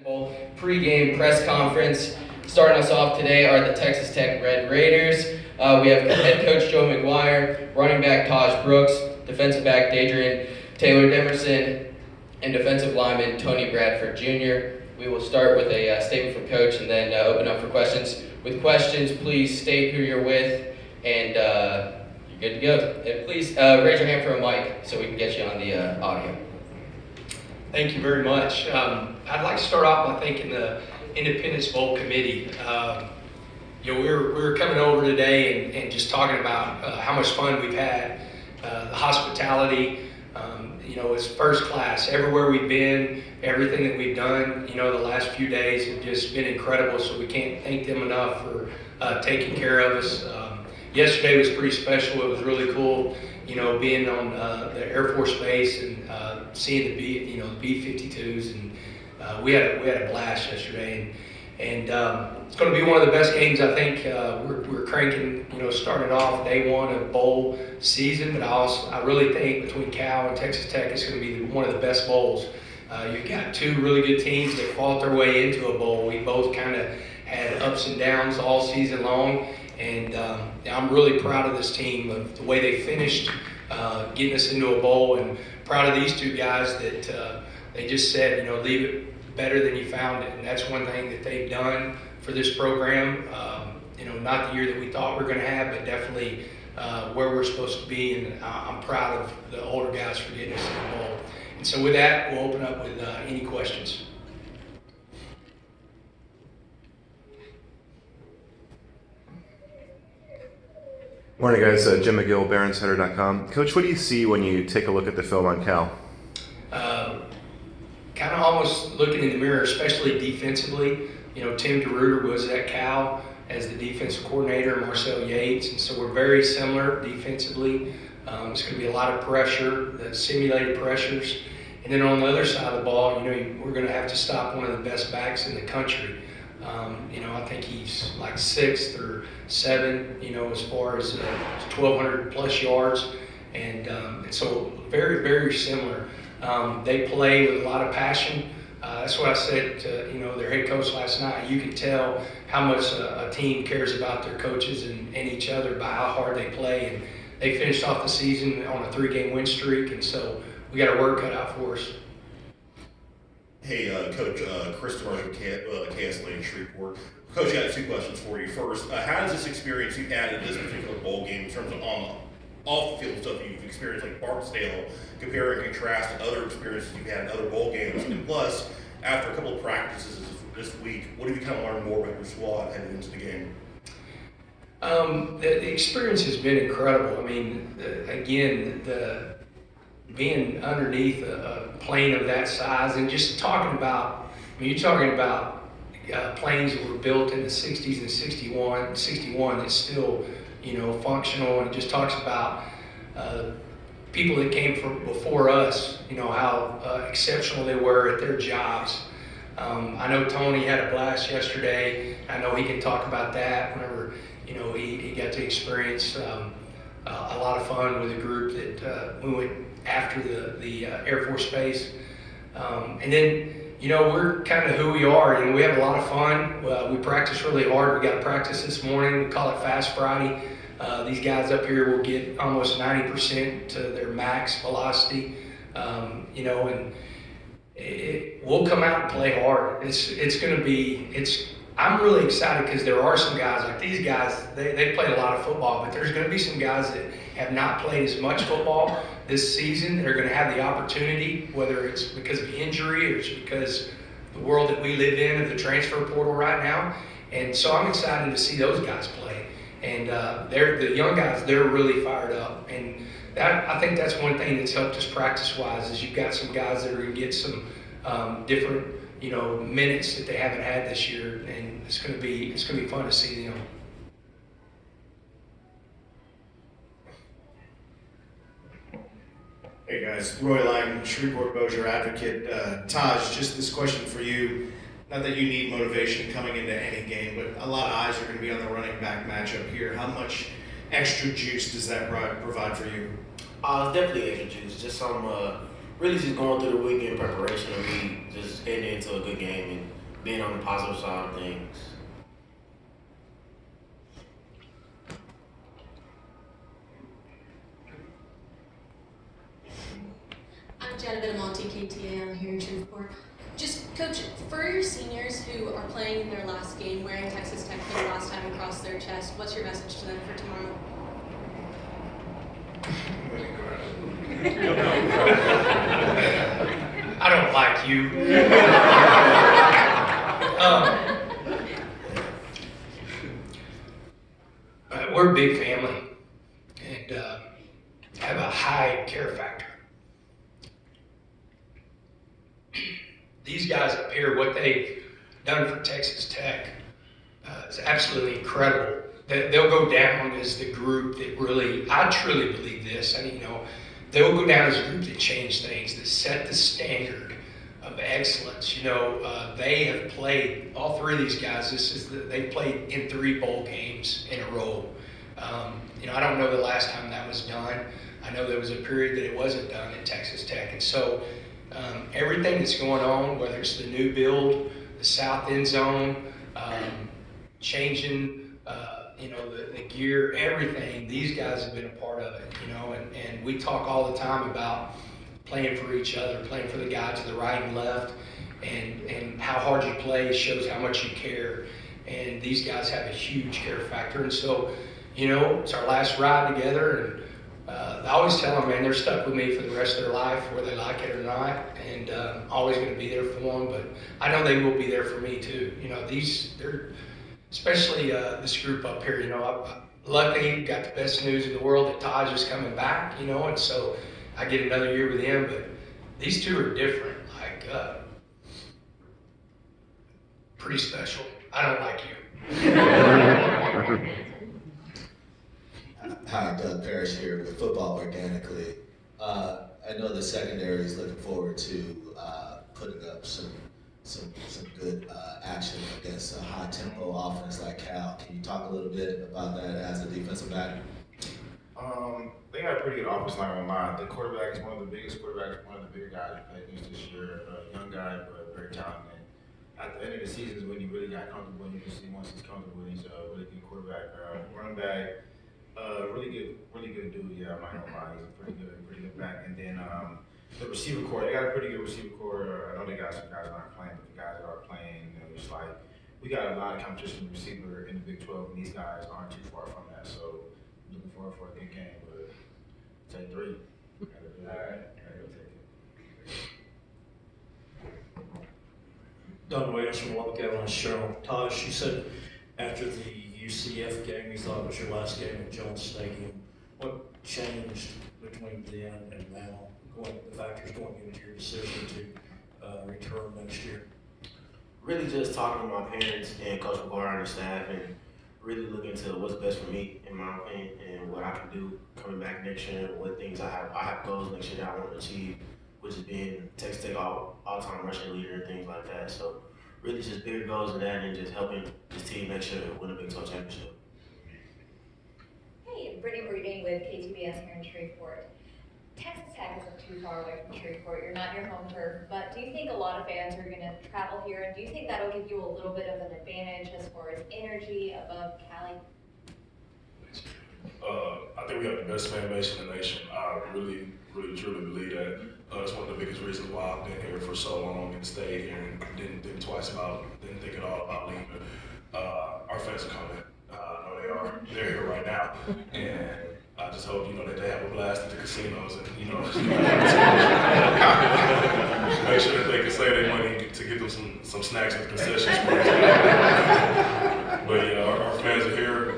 Bowl pre-game press conference. Starting us off today are the Texas Tech Red Raiders. We have head coach Joe McGuire, running back Taj Brooks, defensive back Dadrian Taylor Demerson, and defensive lineman Tony Bradford Jr. We will start with a statement from coach and then open up for questions. With questions, please state who you're with, and you're good to go. And please raise your hand for a mic so we can get you on the audio. Thank you very much. I'd like to start off by thanking the Independence Bowl Committee. We were coming over today and just talking about how much fun we've had. The hospitality, is first class. Everywhere we've been, everything that we've done, the last few days have just been incredible. So we can't thank them enough for taking care of us. Yesterday was pretty special. It was really cool, being on the Air Force Base and seeing the B-52s, and we had a blast yesterday. And it's going to be one of the best games. I think we're cranking. Started off day one of bowl season, but I really think between Cal and Texas Tech, it's going to be one of the best bowls. You've got two really good teams that fought their way into a bowl. We both kind of had ups and downs all season long, and I'm really proud of this team, of the way they finished getting us into a bowl, and proud of these two guys that they just said, leave it better than you found it. And that's one thing that they've done for this program. Not the year that we thought we were going to have, but definitely where we're supposed to be. And I'm proud of the older guys for getting us in the bowl. And so with that, we'll open up with any questions. Morning, guys. Jim McGill, BaronsHeader.com. Coach, what do you see when you take a look at the film on Cal? Kind of almost looking in the mirror, especially defensively. Tim DeRuyter was at Cal as the defensive coordinator, Marcel Yates, and so we're very similar defensively. It's going to be a lot of pressure, the simulated pressures. And then on the other side of the ball, we're going to have to stop one of the best backs in the country. I think he's like 6th or 7th, as far as 1,200 plus yards. And so very, very similar. They play with a lot of passion. That's what I said to, their head coach last night. You can tell how much a team cares about their coaches and each other by how hard they play. And they finished off the season on a 3-game win streak. And so we got our work cut out for us. Hey, Coach, Chris Martin, KS Lane Shreveport. Coach, I got 2 questions for you. First, how does this experience you've had in this particular bowl game in terms of off-the-field stuff you've experienced, like Barksdale, compare and contrast to other experiences you've had in other bowl games? And plus, after a couple of practices this week, what have you kind of learned more about your squad heading into the game? The experience has been incredible. I mean, being underneath a plane of that size and just talking about, you're talking about planes that were built in the 60s and 61 that's still, functional, and it just talks about people that came from before us, how exceptional they were at their jobs. I know Tony had a blast yesterday. I know he can talk about that whenever, he got to experience a lot of fun with a group that we went after the Air Force Base. And then, we're kind of who we are. We have a lot of fun. We practice really hard. We got practice this morning. We call it Fast Friday. These guys up here will get almost 90% to their max velocity, and we'll come out and play hard. It's going to be, I'm really excited because there are some guys, like these guys, they played a lot of football, but there's going to be some guys that have not played as much football this season that are going to have the opportunity, whether it's because of injury or it's because the world that we live in of the transfer portal right now. And so I'm excited to see those guys play. And the young guys, they're really fired up. And I think that's one thing that's helped us practice-wise is you've got some guys that are going to get some different, minutes that they haven't had this year, and it's going to be fun to see them. Hey guys, Roy Lang, Shreveport Bossier Advocate. Taj, just this question for you. Not that you need motivation coming into any game, but a lot of eyes are going to be on the running back matchup here. How much extra juice does that provide for you? Definitely extra juice. Just some really just going through the weekend preparation and me just heading into a good game and being on the positive side of things. I'm Jenna Benamonte, KTA. I'm here in Shreveport. Just, Coach, for your seniors who are playing in their last game wearing Texas Tech for the last time across their chest, what's your message to them for tomorrow? I don't like you. We're a big family and have a high care factor. These guys up here, what they've done for Texas Tech is absolutely incredible. They'll go down as the group that really, I truly believe this, and they'll go down as a group that changed things, that set the standard of excellence. They have played, all three of these guys, they played in 3 bowl games in a row. I don't know the last time that was done. I know there was a period that it wasn't done at Texas Tech. And so everything that's going on, whether it's the new build, the south end zone, changing, the gear, everything, these guys have been a part of it, and we talk all the time about playing for each other, playing for the guy to the right and left, and how hard you play shows how much you care. And these guys have a huge care factor. And so, it's our last ride together, and I always tell them, man, they're stuck with me for the rest of their life, whether they like it or not, and I'm always going to be there for them, but I know they will be there for me too. They're, especially this group up here, luckily got the best news in the world that Taj is coming back, and so I get another year with him, but these two are different, pretty special. I don't like you. Hi, Doug Parrish here with Football Organically. I know the secondary is looking forward to putting up some good action against a high-tempo offense like Cal. Can you talk a little bit about that as a defensive back? They got a pretty good offensive line online. The quarterback is one of the biggest quarterbacks, one of the bigger guys we played against this year. A young guy, but very talented. At the end of the season is when he really got comfortable, and you can see once he's comfortable, he's a really good quarterback. Running back, really good dude. Yeah, I'm not gonna lie, he's a pretty good back. And then the receiver core, they got a pretty good receiver core. I know they got some guys that aren't playing, but the guys that are playing, it's like we got a lot of competition with receiver in the Big 12, and these guys aren't too far from that. So looking forward for a good game, but take 3. All right, gotta go take it. Don Williams from Lubbock Avalanche Journal. Taj, you said after the UCF game you thought it was your last game at Jones Stadium. What changed between then and now, the factors going into your decision to return next year? Really just talking to my parents and Coach McGuire and the staff, and really looking into what's best for me, in my opinion, and what I can do coming back next year, and what things I have goals next year that I want to achieve, which is being Texas Tech all-time rushing leader and things like that. So really just bigger goals than that, and just helping this team next year win a Big 12 championship. Hey, Brittany Breeding with KTBS here in Shreveport. Texas Tech isn't too far away from Shreveport. You're not your home turf, but do you think a lot of fans are going to travel here, and do you think that'll give you a little bit of an advantage as far as energy above Cali? I think we have the best fan base in the nation. I really truly believe that. It's one of the biggest reasons why I've been here for so long and stayed here and didn't think at all about leaving. Our fans are coming. I know they are. They're here right now. And I just hope, that they have a blast at the casinos and, make sure that they can save their money to get them some snacks at the concession stands. But, our fans are here.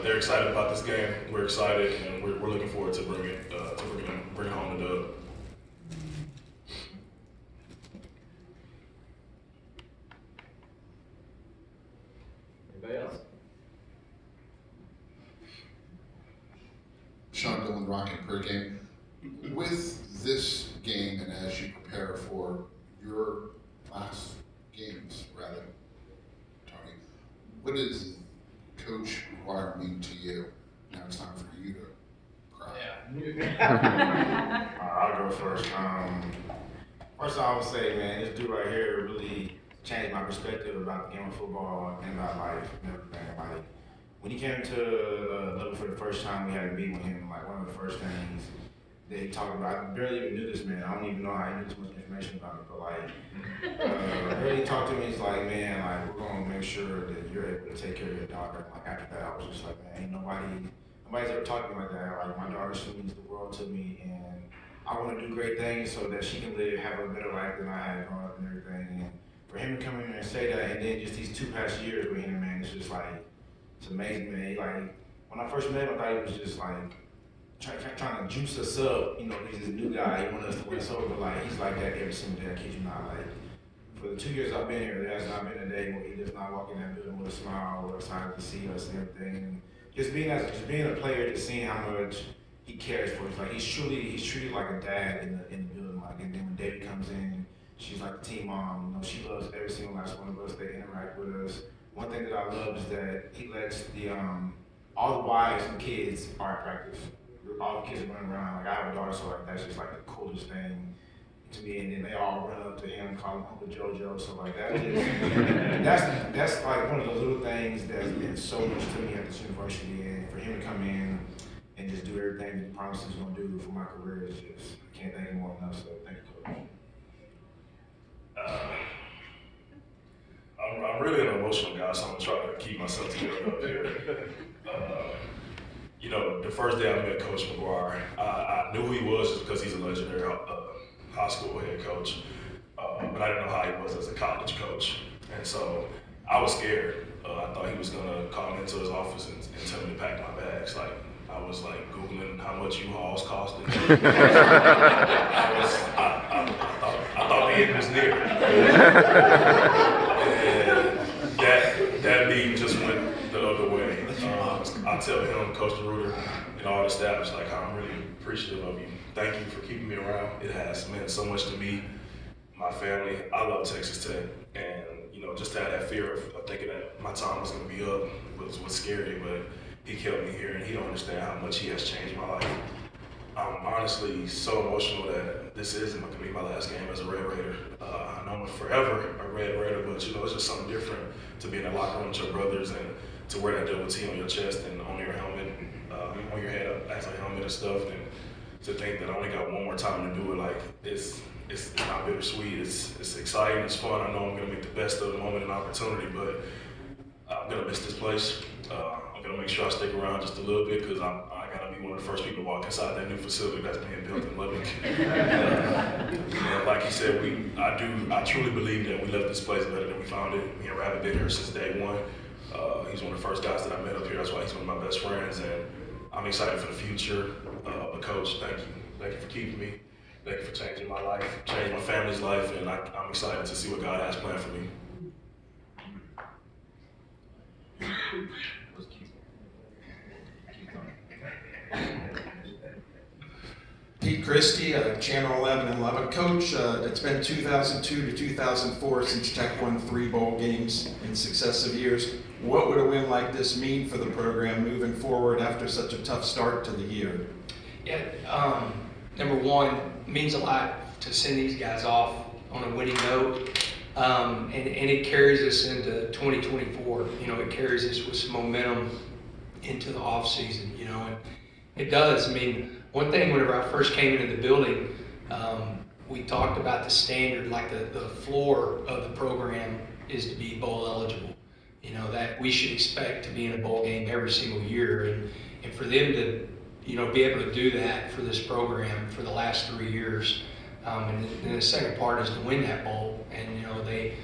They're excited about this game. We're excited, and we're looking forward to bring home the dub. Anybody else? Sean Dillon, Rocket per game. With this game, and as you prepare for your last games, rather, Tony, what does Coach McGuire mean to you? Now it's time for you to cry. I'll go first. First of all, I would say, man, this dude right here really changed my perspective about the game of football and about life and everything. Like, when he came to Level for the first time, we had a meeting with him. Like, one of the first things that he talked about, I barely even knew this man. I don't even know how he knew this much information about him, but like, really talked to me. He's like, man, like, we're gonna make sure that you're able to take care of your daughter. Like, after that, I was just like, man, ain't nobody's ever talked to me like that. Like, my daughter, she means the world to me, and I want to do great things so that she can have a better life than I had growing up and everything. And for him to come in there and say that, and then just these 2 past years with him, man, it's just like, it's amazing, man. He, like, when I first met him, I thought he was just like trying to juice us up. You know, he's this new guy. He wanted us to win us over, but like, he's like that every single day. I kid you not. Like, for the 2 years I've been here, there has not been a day where he does not walk in that building with a smile or excited to see us and everything. And just being a player, just seeing how much he cares for us. Like, he's treated like a dad in the building. Like, and then when Debbie comes in, she's like the team mom. You know, she loves every single last one of us. They interact with us. One thing that I love is that he lets all the wives and kids are at practice. All the kids are running around. Like, I have a daughter, so like, that's just like the coolest thing to me. And then they all run up to him, call him Uncle JoJo. So like, that's like one of the little things that's been so much to me at this university. And for him to come in and just do everything that he promised he's gonna do for my career is just, I can't thank him more enough. So thank you, Coach. I'm really an emotional guy, so I'm gonna try to keep myself together up here. You know, the first day I met Coach McGuire, I knew who he was just because he's a legendary high school head coach, but I didn't know how he was as a college coach. And so I was scared. I thought he was gonna call me into his office and tell me to pack my bags. Like, I was like Googling how much U-Hauls costed. I thought the end was near. And that meeting just went the other way. I tell him, Coach DeRuiter, and all the staff, it's like, I'm really appreciative of you. Thank you for keeping me around. It has meant so much to me, my family. I love Texas Tech, and you know, just to have that fear of thinking that my time was going to be up was scary, but he kept me here, and he don't understand how much he has changed my life. I'm honestly so emotional that this isn't going to be my last game as a Red Raider. I know I'm forever a Red Raider, but you know, it's just something different to be in the locker room with your brothers and to wear that double T on your chest and on your helmet, on your head as a helmet and stuff, and to think that I only got one more time to do it, like, it's not bittersweet. It's exciting, it's fun. I know I'm gonna make the best of the moment and opportunity, but I'm gonna miss this place. I'm gonna make sure I stick around just a little bit because I gotta be one of the first people to walk inside that new facility that's being built in Lubbock. And like he said, I truly believe that we left this place better than we found it. Me and Rabbit been here since day one. He's one of the first guys that I met up here. That's why he's one of my best friends, and I'm excited for the future. But Coach, thank you. Thank you for keeping me. Thank you for changing my life, changing my family's life, and I'm excited to see what God has planned for me. Pete Christie, Channel 11 in Lubbock. Coach, it's been 2002 to 2004 since Tech won 3 bowl games in successive years. What would a win like this mean for the program moving forward after such a tough start to the year? Yeah, number one, it means a lot to send these guys off on a winning note, and it carries us into 2024. You know, it carries us with some momentum into the off season. You know, and it does. I mean, one thing whenever I first came into the building, we talked about the standard, like the floor of the program is to be bowl eligible. You know, that we should expect to be in a bowl game every single year, and for them to, you know, be able to do that for this program for the last 3 years. And then the second part is to win that bowl. And, you know, they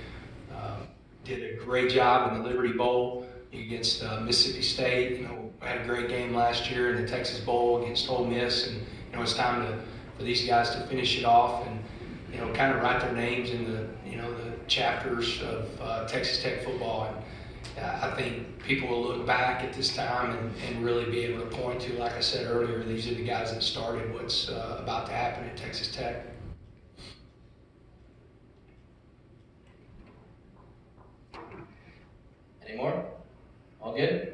did a great job in the Liberty Bowl against Mississippi State. You know, had a great game last year in the Texas Bowl against Ole Miss. And, you know, it's time for these guys to finish it off and, you know, kind of write their names in the, you know, the chapters of Texas Tech football. And, I think people will look back at this time and really be able to point to, like I said earlier, these are the guys that started what's about to happen at Texas Tech. Any more? All good?